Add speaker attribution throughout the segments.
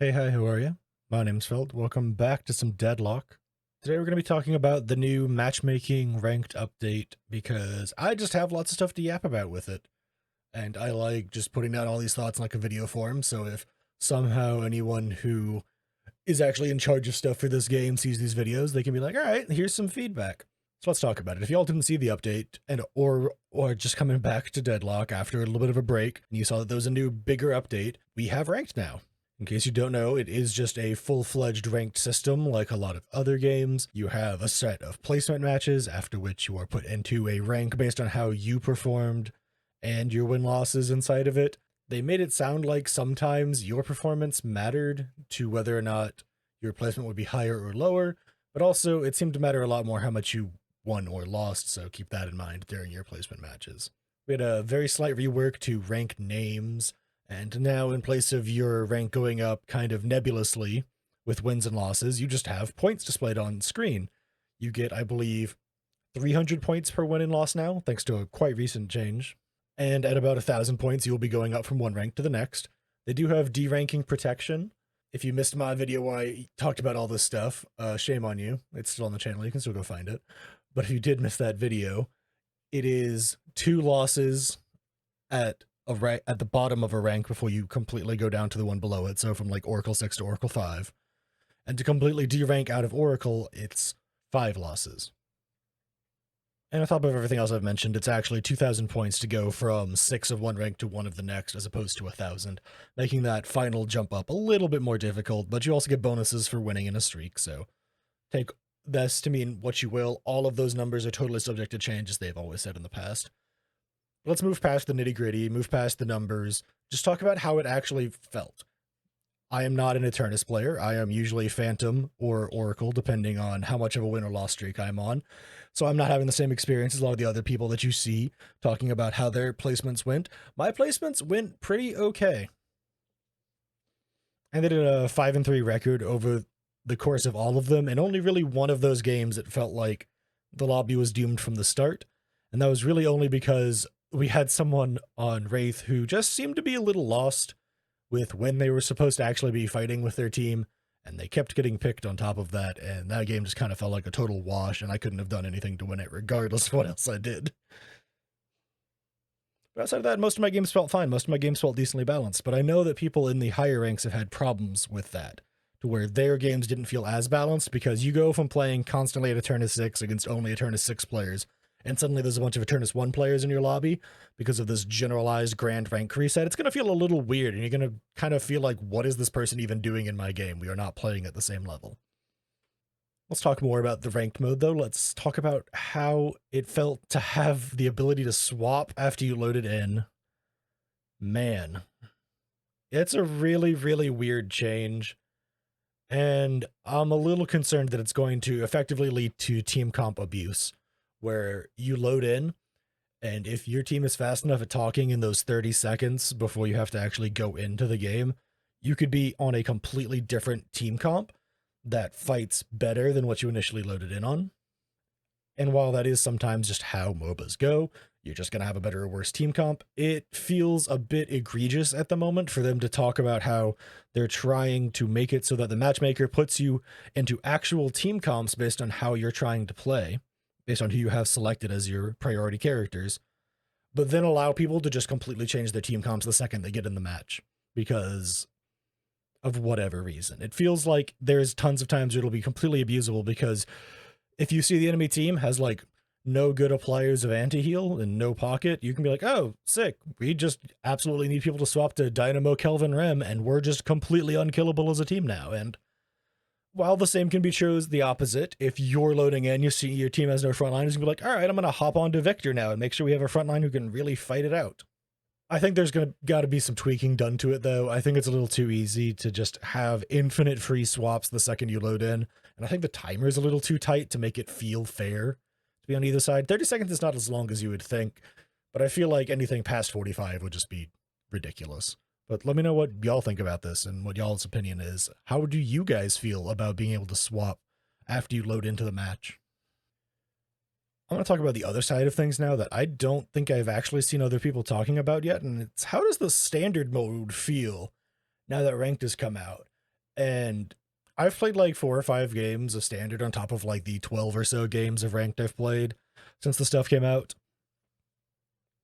Speaker 1: Hey, hi, how are you? My name's Felt. Welcome back to some Deadlock. Today we're going to be talking about the new matchmaking ranked update because I just have lots of stuff to yap about with it. And I like just putting down all these thoughts in like a video form. So if somehow anyone who is actually in charge of stuff for this game sees these videos, they can be like, all right, here's some feedback. So let's talk about it. If y'all didn't see the update and or just coming back to Deadlock after a little bit of a break, and you saw that there was a new bigger update, we have ranked now. In case you don't know, it is just a full-fledged ranked system like a lot of other games. You have a set of placement matches, after which you are put into a rank based on how you performed and your win-losses inside of it. They made it sound like sometimes your performance mattered to whether or not your placement would be higher or lower, but also it seemed to matter a lot more how much you won or lost, so keep that in mind during your placement matches. We had a very slight rework to rank names, and now, in place of your rank going up kind of nebulously with wins and losses, you just have points displayed on screen. You get, I believe, 300 points per win and loss now, thanks to a quite recent change. And at about 1,000 points, you will be going up from one rank to the next. They do have deranking protection. If you missed my video where I talked about all this stuff, shame on you. It's still on the channel. You can still go find it. But if you did miss that video, it is 2 losses at at the bottom of a rank before you completely go down to the one below it. So from like Oracle 6 to Oracle 5. And to completely derank out of Oracle, it's 5 losses. And on top of everything else I've mentioned, it's actually 2,000 points to go from 6 of one rank to 1 of the next, as opposed to 1,000, making that final jump up a little bit more difficult, but you also get bonuses for winning in a streak, so take this to mean what you will. All of those numbers are totally subject to change, as they've always said in the past. Let's move past the nitty gritty, move past the numbers, just talk about how it actually felt. I am not an Eternus player. I am usually Phantom or Oracle, depending on how much of a win or loss streak I'm on. So I'm not having the same experience as a lot of the other people that you see talking about how their placements went. My placements went pretty okay. I did a 5-3 record over the course of all of them, and only really one of those games it felt like the lobby was doomed from the start. And that was really only because we had someone on Wraith who just seemed to be a little lost with when they were supposed to actually be fighting with their team, and they kept getting picked on top of that, and that game just kind of felt like a total wash, and I couldn't have done anything to win it regardless of what else I did. But outside of that, most of my games felt fine. Most of my games felt decently balanced, but I know that people in the higher ranks have had problems with that, to where their games didn't feel as balanced, because you go from playing constantly at Eternus 6 against only Eternus 6 players, and suddenly there's a bunch of Eternus 1 players in your lobby because of this generalized grand rank reset. It's going to feel a little weird, and you're going to kind of feel like, what is this person even doing in my game? We are not playing at the same level. Let's talk more about the ranked mode, though. Let's talk about how it felt to have the ability to swap after you loaded in. Man, it's a really, really weird change, and I'm a little concerned that it's going to effectively lead to team comp abuse, where you load in, and if your team is fast enough at talking in those 30 seconds before you have to actually go into the game, you could be on a completely different team comp that fights better than what you initially loaded in on. And while that is sometimes just how MOBAs go, you're just going to have a better or worse team comp, it feels a bit egregious at the moment for them to talk about how they're trying to make it so that the matchmaker puts you into actual team comps based on how you're trying to play, based on who you have selected as your priority characters, but then allow people to just completely change their team comps the second they get in the match because of whatever reason. It feels like there's tons of times it'll be completely abusable, because if you see the enemy team has like no good appliers of anti-heal and no pocket, you can be like, oh, sick. We just absolutely need people to swap to Dynamo Kelvin Rem, and we're just completely unkillable as a team now. And while the same can be true as the opposite, if you're loading in, you see your team has no frontline, you can be like, all right, I'm going to hop on to Victor now and make sure we have a frontline who can really fight it out. I think there's got to be some tweaking done to it, though. I think it's a little too easy to just have infinite free swaps the second you load in. And I think the timer is a little too tight to make it feel fair to be on either side. 30 seconds is not as long as you would think, but I feel like anything past 45 would just be ridiculous. But let me know what y'all think about this and what y'all's opinion is. How do you guys feel about being able to swap after you load into the match? I'm going to talk about the other side of things now that I don't think I've actually seen other people talking about yet, and it's how does the standard mode feel now that ranked has come out? And I've played like 4 or 5 games of standard on top of like the 12 or so games of ranked I've played since the stuff came out.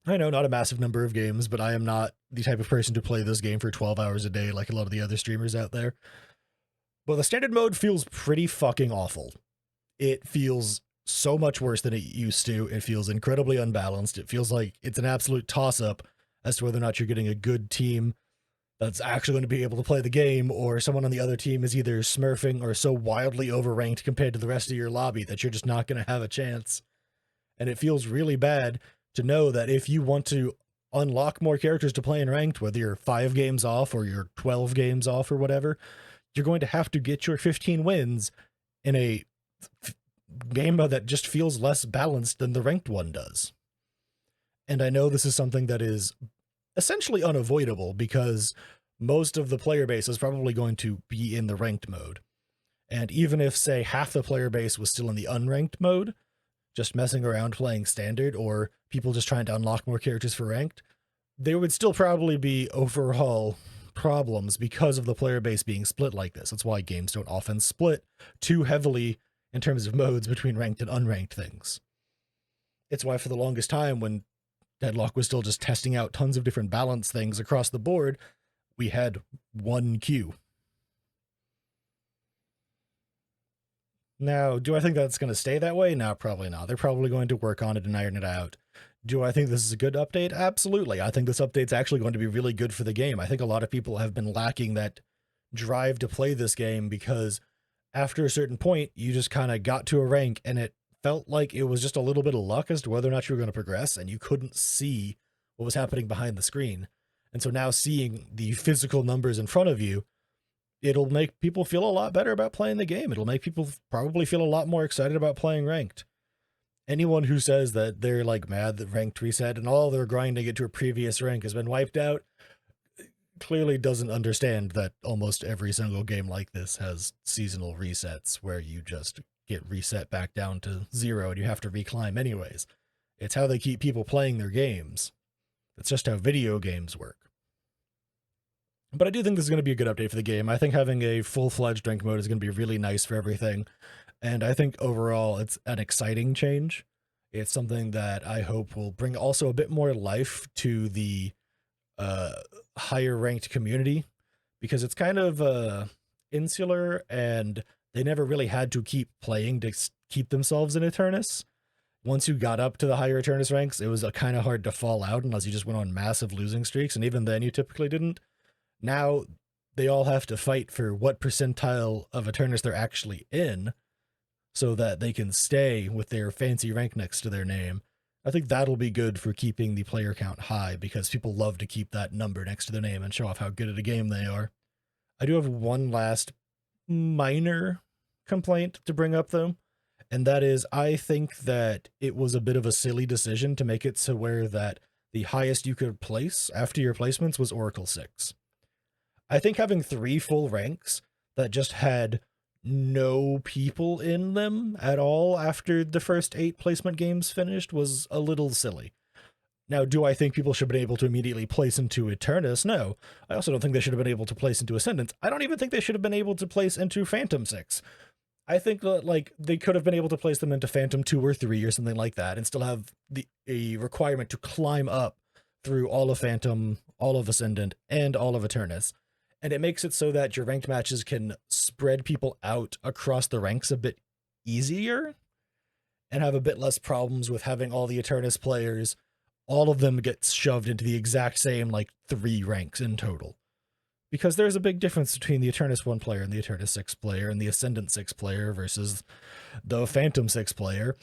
Speaker 1: I know, not a massive number of games, but I am not the type of person to play this game for 12 hours a day like a lot of the other streamers out there. But the standard mode feels pretty fucking awful. It feels so much worse than it used to. It feels incredibly unbalanced. It feels like it's an absolute toss-up as to whether or not you're getting a good team that's actually going to be able to play the game, or someone on the other team is either smurfing or so wildly overranked compared to the rest of your lobby that you're just not going to have a chance. And it feels really bad to know that if you want to unlock more characters to play in ranked, whether you're 5 games off or you're 12 games off or whatever, you're going to have to get your 15 wins in a game mode that just feels less balanced than the ranked one does. And I know this is something that is essentially unavoidable because most of the player base is probably going to be in the ranked mode. And even if, say, half the player base was still in the unranked mode, just messing around playing standard, or people just trying to unlock more characters for ranked, there would still probably be overall problems because of the player base being split like this. That's why games don't often split too heavily in terms of modes between ranked and unranked things. It's why for the longest time, when Deadlock was still just testing out tons of different balance things across the board, we had one queue. Now, do I think that's going to stay that way? No, probably not. They're probably going to work on it and iron it out. Do I think this is a good update? Absolutely. I think this update's actually going to be really good for the game. I think a lot of people have been lacking that drive to play this game because after a certain point, you just kind of got to a rank and it felt like it was just a little bit of luck as to whether or not you were going to progress, and you couldn't see what was happening behind the screen. And so now seeing the physical numbers in front of you, it'll make people feel a lot better about playing the game. It'll make people probably feel a lot more excited about playing ranked. Anyone who says that they're like mad that ranked reset and all their grinding it to a previous rank has been wiped out clearly doesn't understand that almost every single game like this has seasonal resets where you just get reset back down to 0 and you have to reclimb anyways. It's how they keep people playing their games. It's just how video games work. But I do think this is going to be a good update for the game. I think having a full-fledged rank mode is going to be really nice for everything. And I think overall it's an exciting change. It's something that I hope will bring also a bit more life to the higher ranked community, because it's kind of insular and they never really had to keep playing to keep themselves in Eternus. Once you got up to the higher Eternus ranks, it was kind of hard to fall out unless you just went on massive losing streaks, and even then you typically didn't. Now they all have to fight for what percentile of Eternus they're actually in so that they can stay with their fancy rank next to their name. I think that'll be good for keeping the player count high because people love to keep that number next to their name and show off how good at a game they are. I do have one last minor complaint to bring up though, and that is I think that it was a bit of a silly decision to make it so where that the highest you could place after your placements was Oracle 6. I think having 3 full ranks that just had no people in them at all after the first 8 placement games finished was a little silly. Now, do I think people should have been able to immediately place into Eternus? No. I also don't think they should have been able to place into Ascendance. I don't even think they should have been able to place into Phantom 6. I think that like they could have been able to place them into Phantom 2 or 3 or something like that and still have a requirement to climb up through all of Phantom, all of Ascendant, and all of Eternus. And it makes it so that your ranked matches can spread people out across the ranks a bit easier and have a bit less problems with having all the Eternus players, all of them get shoved into the exact same, like, 3 ranks in total. Because there's a big difference between the Eternus 1 player and the Eternus 6 player and the Ascendant 6 player versus the Phantom 6 player.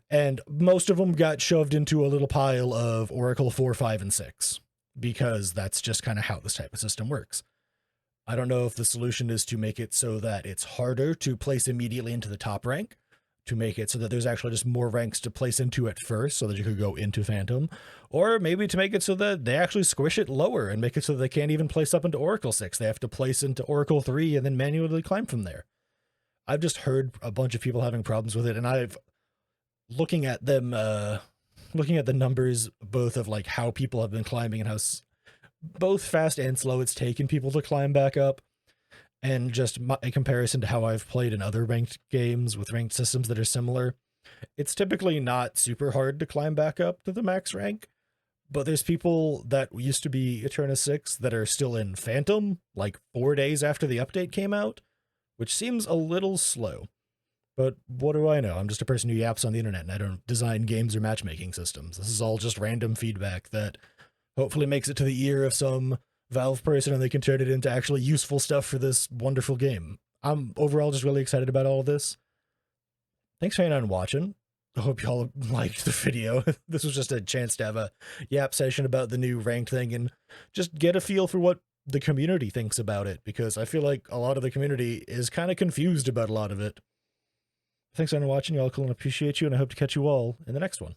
Speaker 1: And most of them got shoved into a little pile of Oracle 4, 5, and 6. Because that's just kind of how this type of system works. I don't know if the solution is to make it so that it's harder to place immediately into the top rank, to make it so that there's actually just more ranks to place into at first so that you could go into Phantom, or maybe to make it so that they actually squish it lower and make it so that they can't even place up into Oracle 6. They have to place into Oracle 3 and then manually climb from there. I've just heard a bunch of people having problems with it, and I've looking at them, looking at the numbers both of like how people have been climbing and how both fast and slow it's taken people to climb back up. and just a comparison to how I've played in other ranked games with ranked systems that are similar, it's typically not super hard to climb back up to the max rank. But there's people that used to be Eterna 6 that are still in Phantom, like 4 days after the update came out, which seems a little slow. But what do I know? I'm just a person who yaps on the internet and I don't design games or matchmaking systems. This is all just random feedback that hopefully makes it to the ear of some Valve person and they can turn it into actually useful stuff for this wonderful game. I'm overall just really excited about all of this. Thanks for hanging out and watching. I hope y'all liked the video. This was just a chance to have a yap session about the new ranked thing and just get a feel for what the community thinks about it, because I feel like a lot of the community is kind of confused about a lot of it. Thanks for watching, y'all. Cool and appreciate you, and I hope to catch you all in the next one.